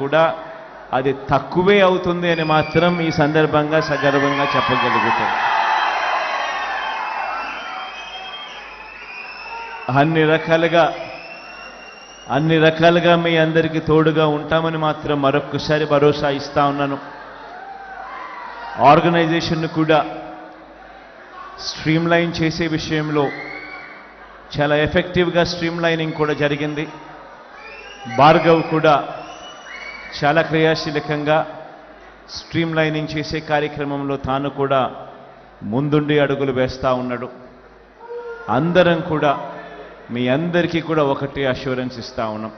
కూడా అది తక్కువే అవుతుంది అని మాత్రం ఈ సందర్భంగా సగర్వంగా చెప్పగలుగుతాం. అన్ని రకాలుగా మీ అందరికీ తోడుగా ఉంటామని మాత్రం మరొకసారి భరోసా ఇస్తా ఉన్నాను. ఆర్గనైజేషన్ కూడా స్ట్రీమ్లైన్ చేసే విషయంలో చాలా ఎఫెక్టివ్గా స్ట్రీమ్లైనింగ్ కూడా జరిగింది. భార్గవ్ కూడా చాలా క్రియాశీలకంగా స్ట్రీమ్లైనింగ్ చేసే కార్యక్రమంలో తాను కూడా ముందుండి అడుగులు వేస్తూ ఉన్నాడు. అందరం కూడా మీ అందరికీ కూడా ఒకటి అష్యూరెన్స్ ఇస్తా ఉన్నాం,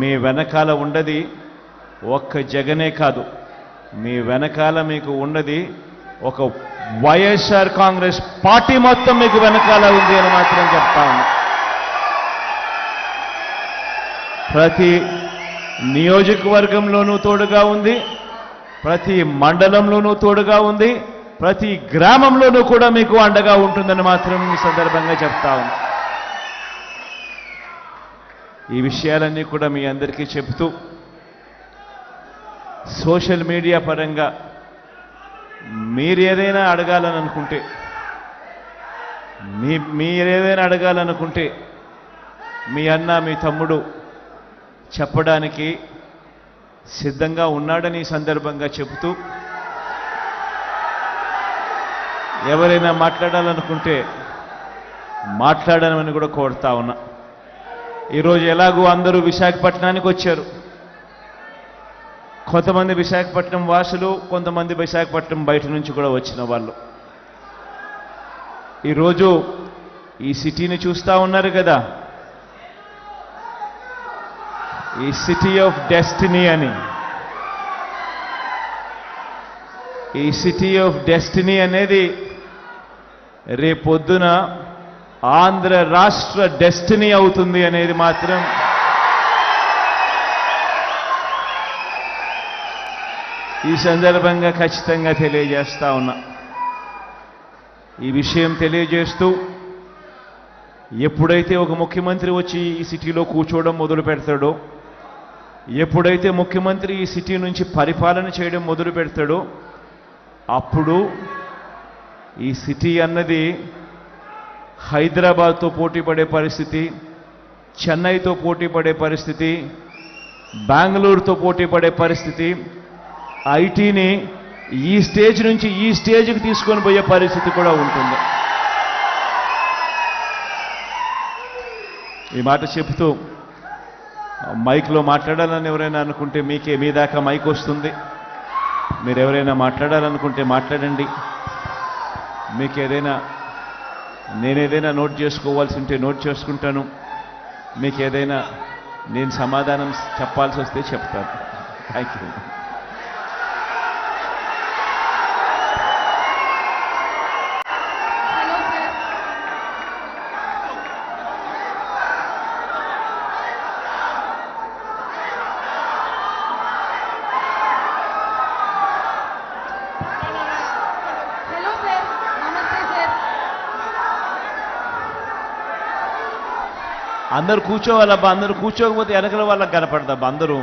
మీ వెనకాల ఉన్నది ఒక్క జగనే కాదు, మీ వెనకాల మీకు ఉన్నది ఒక వైఎస్ఆర్ కాంగ్రెస్ పార్టీ మొత్తం మీకు వెనకాల ఉంది అని మాత్రం చెప్తా ఉన్నాం. ప్రతి నియోజకవర్గంలోనూ తోడుగా ఉంది, ప్రతి మండలంలోనూ తోడుగా ఉంది, ప్రతి గ్రామంలోనూ కూడా మీకు అండగా ఉంటుందని మాత్రం ఈ సందర్భంగా చెప్తా ఉంది. ఈ విషయాలన్నీ కూడా మీ అందరికీ చెప్తూ సోషల్ మీడియా పరంగా మీరేదైనా అడగాలనుకుంటే మీ అన్న మీ తమ్ముడు చెప్పడానికి సిద్ధంగా ఉన్నాడని ఈ సందర్భంగా చెబుతూ ఎవరైనా మాట్లాడాలనుకుంటే మాట్లాడమని కూడా కోరుతా ఉన్నా. ఈరోజు ఎలాగూ అందరూ విశాఖపట్నానికి వచ్చారు. కొంతమంది విశాఖపట్నం వాసులు, కొంతమంది విశాఖపట్నం బయట నుంచి కూడా వచ్చిన వాళ్ళు ఈరోజు ఈ సిటీని చూస్తూ ఉన్నారు కదా, ఈ సిటీ ఆఫ్ డెస్టినీ అని. ఈ సిటీ ఆఫ్ డెస్టినీ అనేది రేపొద్దున ఆంధ్ర రాష్ట్ర డెస్టినీ అవుతుంది అనేది మాత్రం ఈ సందర్భంగా ఖచ్చితంగా తెలియజేస్తా ఉన్నా. ఈ విషయం తెలియజేస్తూ ఎప్పుడైతే ఒక ముఖ్యమంత్రి వచ్చి ఈ సిటీలో కూర్చోవడం మొదలు పెడతాడో, ఎప్పుడైతే ముఖ్యమంత్రి ఈ సిటీ నుంచి పరిపాలన చేయడం మొదలు పెడతాడో, అప్పుడు ఈ సిటీ అన్నది హైదరాబాద్తో పోటీ పడే పరిస్థితి, చెన్నైతో పోటీ పడే పరిస్థితి, బెంగళూరుతో పోటీ పడే పరిస్థితి, ఐటీని ఈ స్టేజ్ నుంచి ఈ స్టేజ్కి తీసుకొని పోయే పరిస్థితి కూడా ఉంటుంది. ఈ మాట చెబుతూ మైక్లో మాట్లాడాలని ఎవరైనా అనుకుంటే మీ దాకా మైక్ వస్తుంది. మీరు ఎవరైనా మాట్లాడాలనుకుంటే మాట్లాడండి. నేనేదైనా నోట్ చేసుకోవాల్సి ఉంటే నోట్ చేసుకుంటాను. మీకు ఏదైనా నేను సమాధానం చెప్పాల్సి వస్తే చెప్తాను. Thank you. అందరూ కూర్చోవాలబ్బా, అందరూ కూర్చోకపోతే వెనకల వాళ్ళకి కనపడదబ్బా. అందరూ